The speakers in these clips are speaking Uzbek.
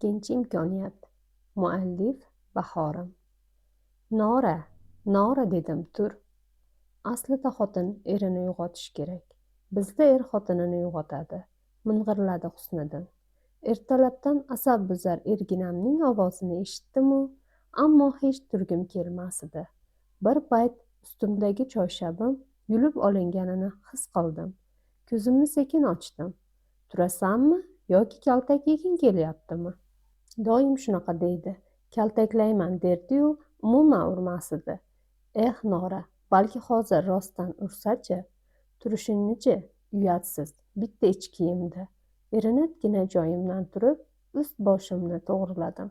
Ikkinchi imkoniyat. Muallif Bahorim. Nora dedim, tur. Aslida xotin erini uyg'otish kerak. Bizda er xotinini uyg'otadi, ming'irladi Husniddin. Ertalabdan asab buzar erginamning ovozini eshitdimu, ammo hech turgim kelmasdi. Bir payt ustimdagi choyshabim yulib olinganini his qildim. Ko'zimni sekin ochdim. Turasanmi yoki kaltak yeging kelyaptimi? Doim shunaqa deydi. Kaltaklayman derdi-yu, umuman urmasdi. Nora, balki hozir rostdan ursa-chi? Turishingni-chi, uyatsiz, bitta ich kiyimda. Erinibgina joyimdan turib, ust-boshimni to'g'riladim.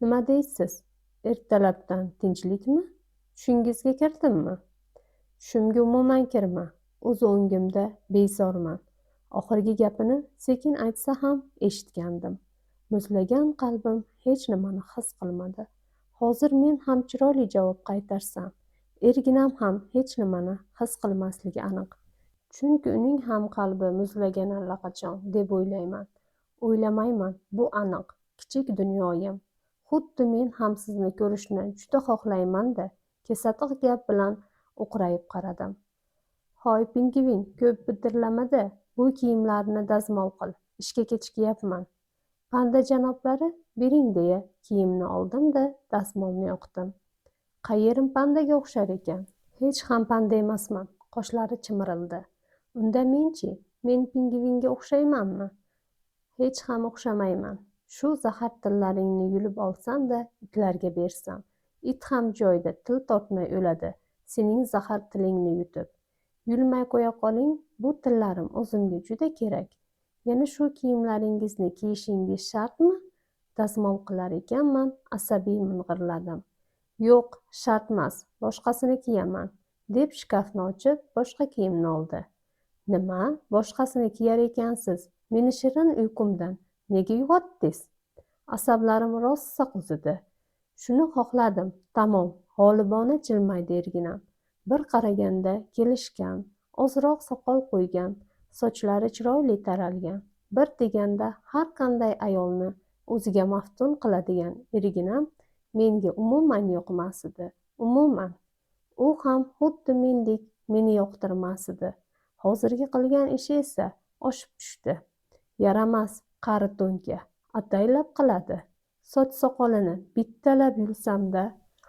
Nima deysiz? Ertalabdan tinchlikmi? Tushingizga kirdimmi? Tushimga umuman kirma. O'z o'ngimda bezorman. Oxirgi gapini sekin aytsa ham eshitgandim. Muzlagan qalbim hech nimani his qilmadi. Hozir men ham chiroyli javob qaytarsam, erginam ham hech nimani his qilmasligi aniq. Chunki uning ham qalbi muzlagan allaqachon deb o'ylayman. O'ylamayman, bu aniq. Kichik dunyoyim. Xuddi men ham sizni ko'rishni juda xohlayman-da. Kesatiq gap bilan o'qrayib qaradim. Hoy pingvin, ko'p bidirlamada, bu kiyimlarni dazmol qil. Ishga kechikyapman. Panda janoblari, bering deya kiyimni oldim-da, dazmolni yoqdim. Qayerim pandaga o'xshar ekan? Hech ham panda emasman. Qoshlari chimirildi. Unda menchi, men pingvinga o'xshaymanmi? Hech ham o'xshamayman. Shu zahar tillaringni yulib olsam-da, itlarga bersam. It ham joyida til tortmay o'ladi, sening zahar tilingni yutib. Yulmay qo'ya qoling, bu tillarim o'zimga juda kerak. Yana shu kiyimlaringizni kiyishingiz shartmi? Dazmol qilar ekanman, asabiy ming'irladim. Yo'q, shartmas, boshqasini kiyaman, deb shkafni ochib, boshqa kiyimni oldi. Nima? Boshqasini kiyar ekansiz? Meni shirin uyqumdan nega uyg'otdingiz? Asablarim rosa qo'zidi. Shuni xohladim, tamom, g'olibona jilmaydi erginam. Bir qaraganda kelishgan, ozroq soqol qo'ygan, sochlari chiroyli taralgan. Bir deganda har qanday ayolni o'ziga maftun qiladigan erginam menga umuman yoqmasdi. Umuman. U ham xuddi mendek meni yoqtirmasdi. Hozirgi qilgan ishi esa oshib tushdi. Yaramas, qari to'nka. Ataylab qiladi. Soch soqolini bittalab yulsam-da,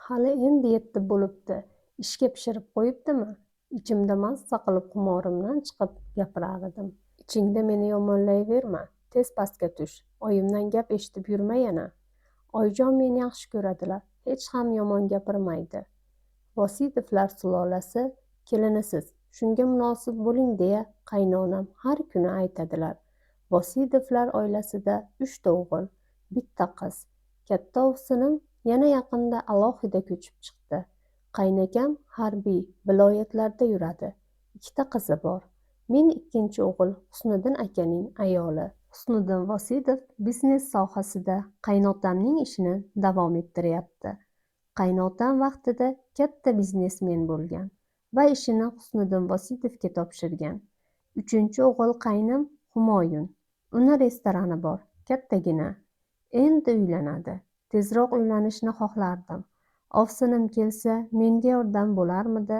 hali endi yetti bo'libdi. Ishga pishirib qo'yibdimi? Ichimda massa qilib xumorimdan chiqib gapirar edim. Ichingda meni yomonlayverma, tez pastga tush. Oyimdan gap eshitib yurma yana. Oyjon meni yaxshi ko'radilar, hech ham yomon gapirmaydi. Vosidovlar sulolasi kelinisiz, shunga munosib bo'ling deya qaynonam har kuni aytadilar. Vosidovlar oilasida 3 ta o'g'il, bitta qiz. Katta ovsinim yana yaqinda alohida ko'chib chiqdi. Qaynakam harbiy viloyatlarda yuradi. 2 ta qizi bor. Men ikkinchi o'g'il Husniddin akaning ayoli. Husniddin Vosidov biznes sohasida qaynotamning ishini davom ettiryapti. Qaynotam vaqtida katta biznesmen bo'lgan va ishini Husniddin Vosidovga topshirgan. 3-chi o'g'il qaynim Humoyun. Uni restorani bor, kattagina. Endi uylanadi. Tezroq uylanishni xohlardim. Ovsinim kelsa, menga yordam bo'larmidi?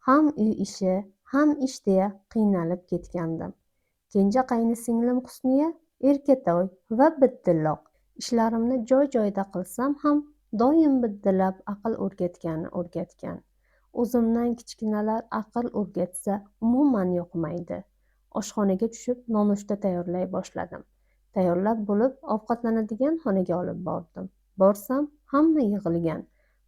Ham uy ishi, ham ish deya qiynalib ketgandim. Kenja qaynisinglim Husniya erkatoy va biddiloq. Ishlarimni joy-joyida qilsam ham doim biddilab aql o'rgatgan. O'zimdan kichkinalar aql o'rgatsa umuman yoqmaydi. Oshxonaga tushib nonushta tayyorlay boshladim. Tayyorlab bo'lib ovqatlanadigan xonaga olib bordim. Borsam hamma yig'ilgan.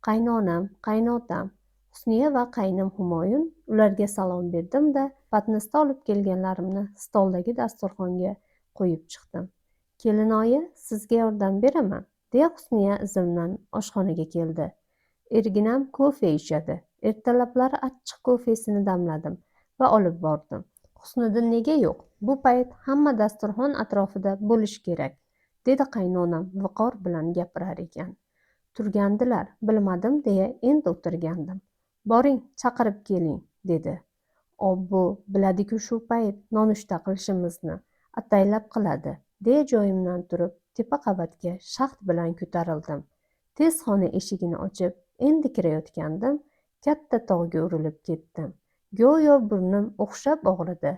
Qaynonam, qaynotam, Husniya va qaynim Humoyun. Ularga salom berdim-da, patnisda olib kelganlarimni stoldagi dasturxonga qo'yib chiqdim. Kelinoyi, sizga yordam beraman, deya Husniya izimdan oshxonaga keldi. Erginam kofe ichadi. Ertalablari achchiq kofesini damladim va olib bordim. Husniddin nega yo'q? Bu payt hamma dasturxon atrofida bo'lish kerak, dedi qaynonam viqor bilan gapirar ekan. Turgandilar, bilmadim deya endi o'tirgandim. Boring, chaqirib keling, dedi. Obbo, biladi-ku shu payt nonushta qilishimizni, ataylab qiladi, deya joyimdan turib tepa qavatga shaxt bilan ko'tarildim. Tez xona eshigini ochib, endi kirayotgandim, katta tog'ga urilib ketdim. Go'yo burnim o'xshab og'ridi.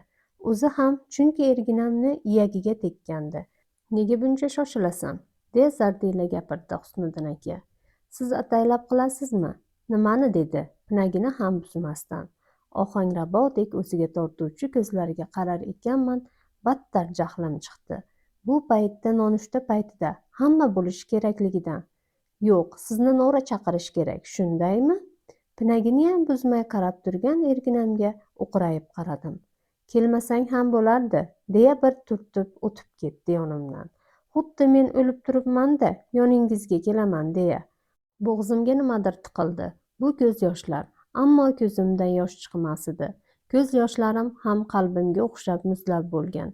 O'zi ham chunki erginamni iyagiga tekkandi. Nega buncha shoshilasan? deya zardila gapirdi Husniddin aka. Siz ataylab qilasizmi? Nimani dedi, pinagini ham buzmasdan. Ohangrabodek o'ziga tortuvchi ko'zlariga qarar ekanman, battar jahlim chiqdi. Bu paytda nonushta paytida hamma bo'lishi kerakligidan. Yo'q, sizni Nora chaqirish kerak, shundaymi? Pinaginiyam buzmay qarab turgan erginamga o'qrayib qaradim. Kelmasang ham bo'lardi, deya bir turtib o'tib ketdi yonimdan. Xuddi men o'lib turibman-da, yoningizga kelaman deya. Bo'g'zimga nimadir tiqildi. Bu ko'z yoshlar, ammo ko'zimdan yosh chiqmas edi. Ko'z yoshlarim ham qalbimga o'xshab muzlab bo'lgan.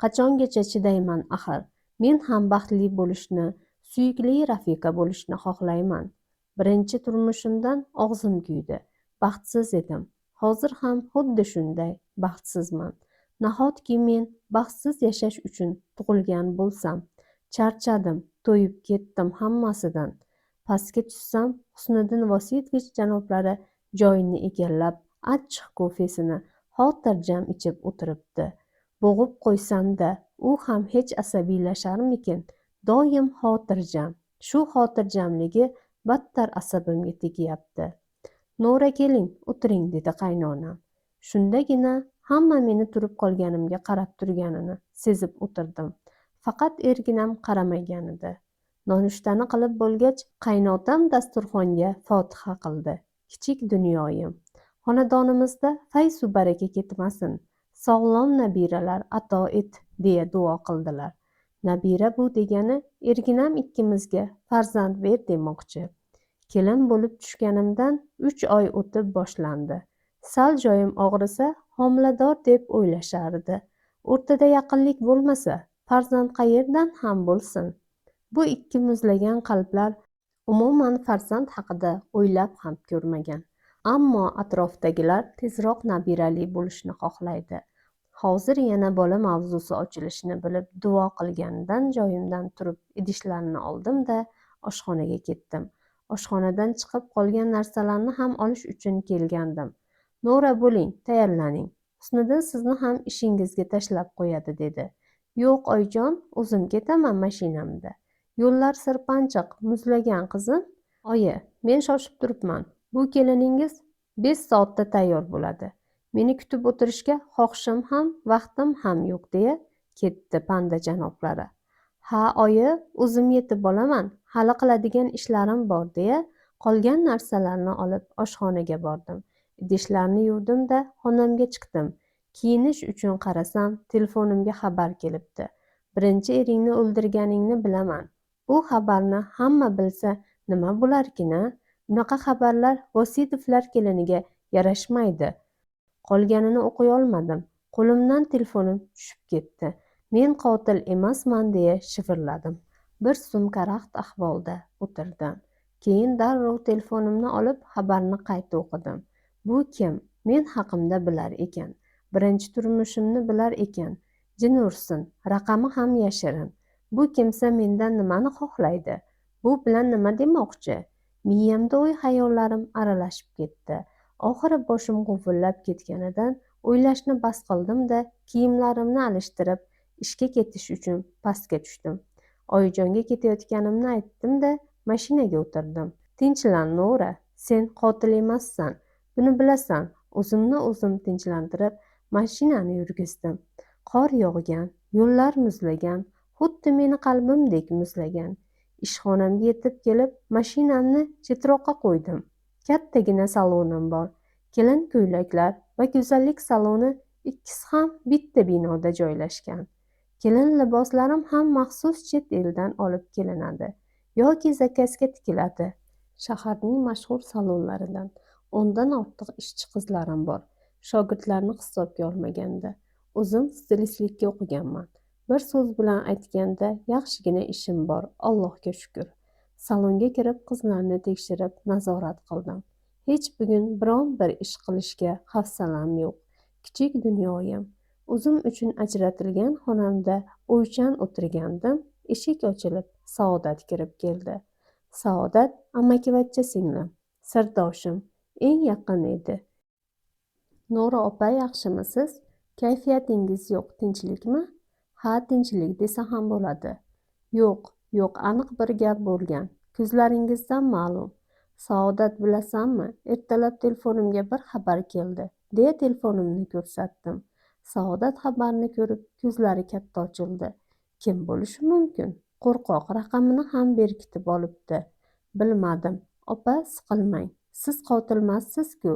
Qachongacha chidayman axir. Men ham baxtli bo'lishni, suyukli rafiqa bo'lishni xohlayman. Birinchi turmushimdan og'zim kuydi. Baxtsiz edim. Hozir ham xuddi shunday baxtsizman. Nahotki men baxtsiz yashash uchun tug'ilgan bo'lsam. Charchadim, to'yib ketdim hammasidan. Pastga tushsam, Husniddin Vositovich janoblari joyini egallab, achchiq kofesini xotirjam ichib o'tiribdi. Bo'g'ib qo'ysam-da, u ham hech asabiylashar-mikin? Doim xotirjam. Shu xotirjamligi battar asabimga tegyapti. Nora keling, o'tiring, dedi qaynonam. Shundagina hamma meni turib qolganimga qarab turganini sezib o'tirdim. Faqat erginam qaramagan edi. Nonushtani qilib bo'lgach, qaynotam dasturxonga fotiha qildi. Kichik dunyoyim. Xonadonimizda fayzu baraka ketmasin. Sog'lom nabiralar ato et, deya duo qildilar. Nabira bu degani erginam ikkimizga farzand ber demoqchi. Kelin bo'lib tushganimdan 3 oy o'tib boshlandi. Sal joyim og'risa, homilador deb o'ylashardi. O'rtada yaqinlik bo'lmasa, farzand qayerdan ham bo'lsin? Bu ikki muzlagan qalblar umuman farzand haqida o'ylab ham ko'rmagan. Ammo atrofdagilar tezroq nabirali bo'lishni xohlaydi. Hozir yana bola mavzusi ochilishini bilib duo qilganidan joyimdan turib idishlarni oldim-da, oshxonaga ketdim. Oshxonadan chiqib qolgan narsalarni ham olish uchun kelgandim. Nora bo'ling, tayyorlaning. Husniddin sizni ham ishingizga tashlab qo'yadi, dedi. Yo'q oyijon, o'zim ketaman mashinamda. Yo'llar sirpanchiq, muzlagan qizim. Oyi, men shoshib turibman. Bu keliningiz 5 soatda tayyor bo'ladi. Meni kutib o'tirishga xohishim ham, vaqtim ham yo'q, deya ketdi panda janoblari. Ha, oyi, o'zim yetib olaman. Hali qiladigan ishlarim bor, deya qolgan narsalarni olib oshxonaga bordim. Idishlarni yuvdim-da, xonamga chiqdim. Kiyinish uchun qarasam, telefonimga xabar kelibdi. Birinchi eringni o'ldirganingni bilaman. Bu xabarni hamma bilsa nima bo'larkin-a? Bunaqa xabarlar Vositovlar keliniga yarashmaydi. Qolganini o'qiy olmadim. Qo'limdan telefonim tushib ketdi. Men qotil emasman, deya shivirladim. Bir zum karaxt ahvolda o'tirdim. Keyin darrov telefonimni olib xabarni qayta o'qidim. Bu kim? Men haqimda bilar ekan. Birinchi turmushimni bilar ekan. Jin ursin, raqami ham yashirin. Bu kimsa mendan nimani xohlaydi? Bu bilan nima demoqchi? Miyamda o'y-xayollarim aralashib ketdi. Oxiri boshim g'uvillab ketganidan o'ylashni bas qildim-da, kiyimlarimni alishtirib, ishga ketish uchun pastga tushdim. Oyijonga ketayotganimni aytdim-da, mashinaga o'tirdim. Tinchlan, Nora, sen qotil emassan. Buni bilasan. O'zimni o'zim tinchlantirib, mashinani yurgizdim. Qor yog'gan, yo'llar muzlagan, xuddi meni qalbimdek muzlagan. Ishxonamga yetib kelib, mashinamni chetroqqa qo'ydim. Kattagina salonim bor. Kelin ko'ylaklar va go'zallik saloni ikkisi ham bitta binoda joylashgan. Kelin liboslarim ham maxsus chet eldan olib kelinadi yoki zakazga tikiladi. Shaharning mashhur salonlaridan 10 dan ortiq ishchi qizlarim bor. Shogirdlarni hisobga olmaganda. O'zim stilistlikka o'qiganman. Bir so'z bilan aytganda, yaxshigina ishim bor, Allohga shukr. Salonga kirib qizlarni tekshirib, nazorat qildim. Hech bugun biron bir ish qilishga hafsalam yo'q. Kichik dunyoyim. O'zim uchun ajratilgan xonamda o'ychan o'tirgandim. Eshik ochilib, Saodat kirib keldi. Saodat amakivachcha singlim, sirdoshim, eng yaqin edi. Nura opa, yaxshimisiz? Kayfiyatingiz yo'q, tinchlikmi? Ha, tinchlik desa ham bo'ladi. Yo'q, aniq bir gap bo'lgan. Ko'zlaringizdan ma'lum. Saodat, bilasanmi, ertalab telefonimga bir xabar keldi, deya telefonimni ko'rsatdim. Saodat xabarni ko'rib ko'zlari katta ochildi. Kim bo'lishi mumkin? Qo'rqoq raqamini ham berkitib olibdi. Bilmadim. Opa, siqilmang. Siz qotilmassiz-ku.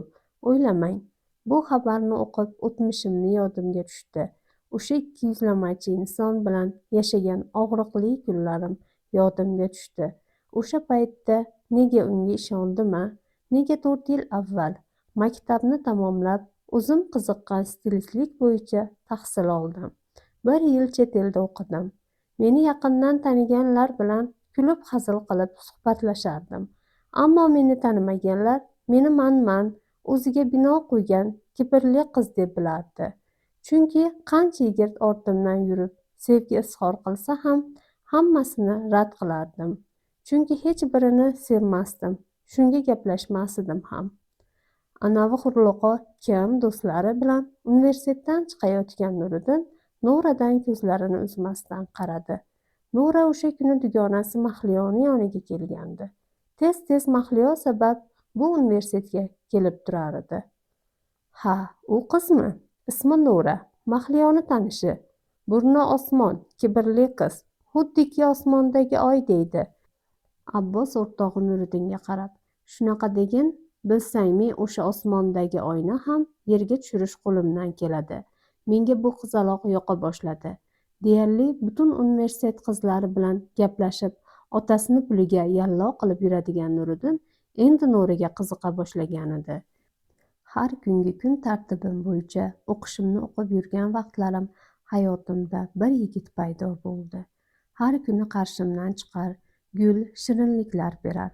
O'ylamang. Bu xabarni o'qib o'tmishimni yodimga tushdi. O'sha 200lamachi inson bilan yashagan og'riqli kunlarim yodimga tushdi. O'sha paytda nega unga ishondim-a? Nega 4 yil avval maktabni tamomlab, o'zim qiziqqan stilistlik bo'yicha tahsil oldim. 1 yil chet elda o'qidim. Meni yaqindan taniganlar bilan kulib hazil qilib suhbatlashardim. Ammo meni tanimaganlar meni manman, o'ziga bino qo'ygan kibrli qiz deb bilardi. Chunki qancha yigit ortimdan yurib sevgi izhor qilsa ham hammasini rad qilardim. Chunki hech birini sevmasdim. Shunga gaplashmasdim ham. Anavi hurliqo kim? Do'stlari bilan universitetdan chiqayotgan Nuriddin Nuradan ko'zlarini uzmasdan qaradi. Nura o'sha kuni dugonasi Mahliyoni yoniga kelgandi. Tez Mahliyo sabab bu universitetga kelib turar edi. Ha, u qizmi? Ismi Nura, Mahliyoni tanishi. Burni osmon, kibrli qiz, xuddiki osmondagi oy deydi. Abbos o'rtog'i Nuriddinga qarab, shunaqa degin, bilsangmi, o'sha osmondagi oyni ham yerga tushirish qo'limdan keladi. Menga bu qizaloq yoqa boshladi. Deyarli butun universitet qizlari bilan gaplashib, otasini puliga yallo qilib yuradigan Nuriddin endi Nuraga qiziqa boshlagan edi. Har kungi kun tartibim bo'yicha o'qishimni o'qib yurgan vaqtlarim hayotimda bir yigit paydo bo'ldi. Har kuni qarshimdan chiqar, gul, shirinliklar berar.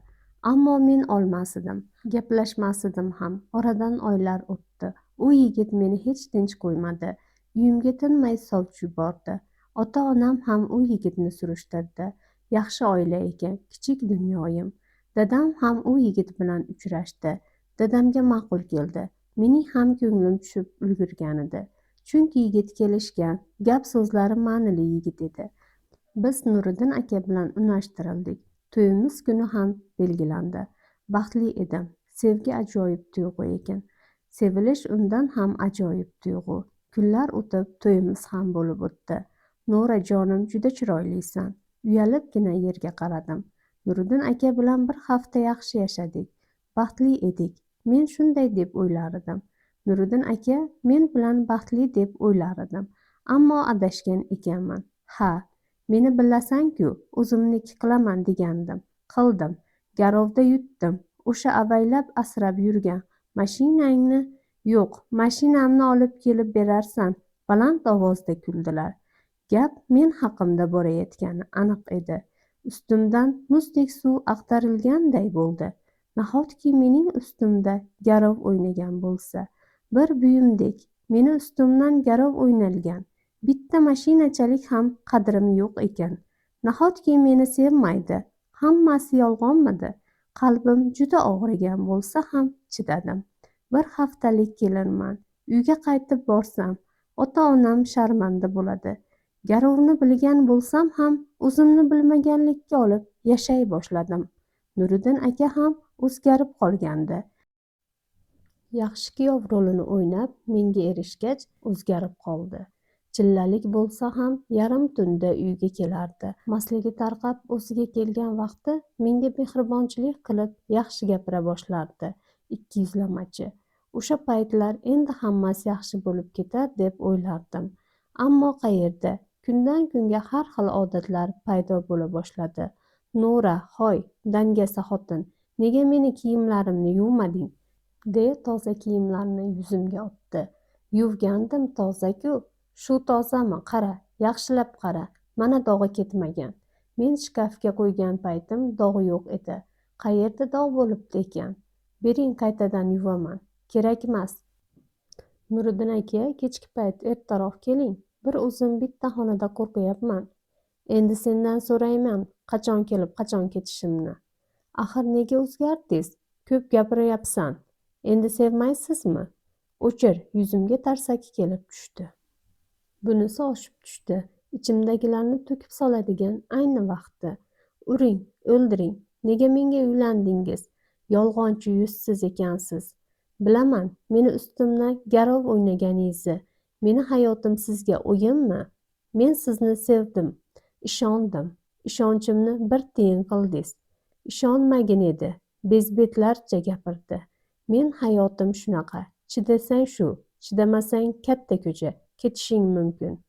Ammo men olmasdim, gaplashmasdim ham. Oradan oylar o'tdi. U yigit meni hech tinch qo'ymadi. Uyimga tinmay sovchi yubordi. Ota-onam ham u yigitni surishtirdi. Yaxshi oila ekan, kichik dunyoyim. Dadam ham u yigit bilan uchrashdi. Dadamga ma'qul keldi. Mening ham ko'nglim tushib ulgurgan edi. Chunki yigit kelishgan, gap so'zlari ma'nili yigit edi. Biz Nuriddin aka bilan unashtirildik. To'yimiz kuni ham belgilandi. Baxtli edim. Sevgi ajoyib tuyg'u ekan. Sevilish undan ham ajoyib tuyg'u. Kunlar o'tib to'yimiz ham bo'lib o'tdi. Nura jonim, juda chiroylisan. Uyalibgina yerga qaradim. Nuriddin aka bilan bir hafta yaxshi yashadik. Baxtli edik. Men shunday deb o'ylar edim. Nuriddin aka men bilan baxtli deb o'ylar edim. Ammo adashgan ekanman. Ha, meni bilasan-ku, o'zimniki qilaman degandim. Qildim. Garovda yutdim. O'sha avaylab asrab yurgan mashinangni, yo'q, mashinamni olib kelib berarsan, baland ovozda kuldilar. Gap men haqimda borayotgani aniq edi. Ustimdan muzdek suv ag'darilganday bo'ldi. Nahotki mening ustimda garov o'ynagan bo'lsa, bir buyumdek meni ustimdan garov o'ynalgan. Bitta mashinachalik ham qadrim yo'q ekan. Nahotki meni sevmaydi. Hammasi yolg'onmidi? Qalbim juda og'rigan bo'lsa ham chidadim. Bir haftalik kelinman. Uyga qaytib borsam, ota-onam sharmanda bo'ladi. Garovni bilgan bo'lsam ham o'zimni bilmaganlikka olib yashay boshladim. Nuriddin aka ham o'zgarib qolgandi. Yaxshi kuyov rolini o'ynab, menga erishgach, o'zgarib qoldi. Chillalik bo'lsa ham yarim tunda uyga kelardi. Masligi tarqab o'ziga kelgan vaqti menga mehribonchilik qilib yaxshi gapira boshlardi. 200lamachi. O'sha paytlar endi hammasi yaxshi bo'lib ketar deb o'ylardim. Ammo qayerda? Kundan kunga har xil odatlar paydo bo'la boshladi. Nura, hoy, dangasa xotin, nega meni kiyimlarimni yuvmading? deya toza kiyimlarni yuzimga otdi. Yuvgandim, toza-ku. Shu tozami? Qara, yaxshilab qara. Mana dog'i ketmagan. Men shkafga qo'ygan paytim dog'i yo'q edi. Qayerda dog' bo'libdi ekan? Bering, qaytadan yuvaman. Kerakmas. Nuriddin aka, kechki payt ertaroq keling. Bir o'zim bitta xonada qo'rqyapman. Endi sendan so'rayman, qachon kelib, qachon ketishimni. Axir nega o'zgardingiz? Ko'p gapiryapsan. Endi sevmaysizmi? O'chir, yuzimga tarsaki kelib tushdi. Bunisi oshib tushdi. Ichimdagilarni to'kib soladigan ayni vaqti. Uring, o'ldiring. Nega menga uylandingiz? Yolg'onchi yuzsiz ekansiz. Bilaman, meni ustimdan garov o'ynaganingizni. Meni hayotim sizga o'yinmi? Men sizni sevdim, ishondim. Ishonchimni bir tiyin qildingiz. Ishonmagin edi. Bezbetlarcha gapirdi. Men hayotim shunaqa. Chidasang shu, chidamasang katta ko'cha, ketishing mumkin.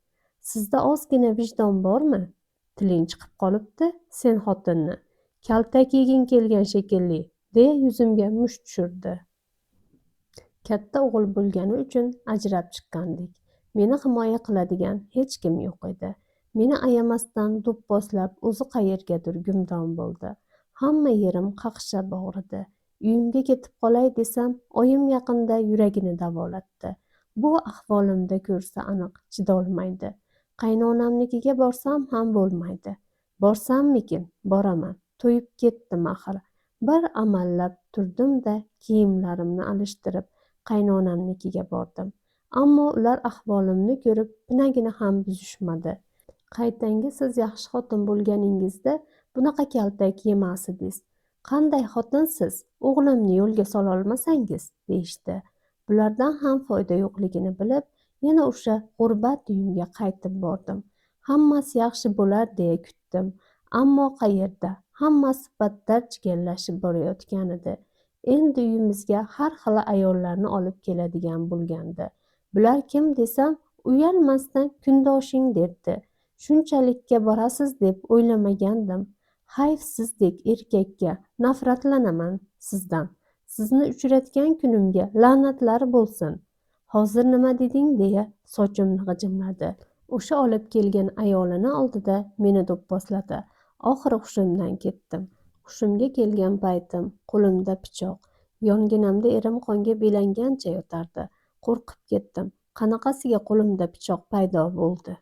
Sizda ozgina vijdon bormi? Tiling chiqib qolibdi, sen xotinni. Kaltak yeging kelgan shekilli, deya yuzimga musht tushirdi. Katta o'g'il bo'lgani uchun ajrab chiqqandik. Meni himoya qiladigan hech kim yo'q edi. Meni ayamasdan do'pposlab o'zi qayergadir gumdon bo'ldi. Hamma yerim qaqshab og'ridi. Uyimga ketib qolay desam, oyim yaqinda yuragini davolatdi. Bu ahvolimda ko'rsa aniq chidolmaydi. Qaynonamnikiga borsam ham bo'lmaydi. Borsammikin, boraman. To'yib ketdim axir. Bir amallab turdim-da, kiyimlarimni alishtirib qaynonamnikiga bordim. Ammo ular ahvolimni ko'rib pinagini ham buzishmadi. Qaytanga siz yaxshi xotin bo'lganingizda bunaqa kaltak yemasdingiz. Qanday xotinsiz? O'g'limni yo'lga sololmasangiz, deyishdi. Bulardan ham foyda yo'qligini bilib, yana o'sha g'urbat uyimga qaytib bordim. Hammasi yaxshi bo'lar deya kutdim. Ammo qayerda? Hammasi battar chigallashib borayotgan edi. Endi uyimizga har xil ayollarni olib keladigan bo'lgandi. Bular kim desam, uyalmasdan kundoshing derdi. Shunchalikka borasiz deb o'ylamagandim. Hayf sizdek erkakka, nafratlanaman sizdan. Sizni uchratgan kunimga la'natlari bo'lsin. Hozir nima deding deya sochimni g'ijimladi. O'sha olib kelgan ayolini oldida meni do'pposladi. Oxiri hushimdan ketdim. Hushimga kelgan paytim qo'limda pichoq. Yonginamda erim qonga belangancha yotardi. Qo'rqib ketdim. Qanaqasiga qo'limda pichoq paydo bo'ldi?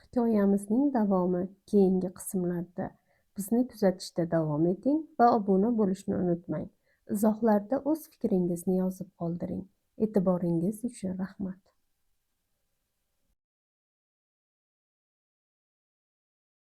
Hikoyamizning davomi keyingi qismlarda. Bizni kuzatishda davom eting va obuna bo'lishni unutmang. Izohlarda o'z fikringizni yozib qoldiring. E'tiboringiz uchun rahmat.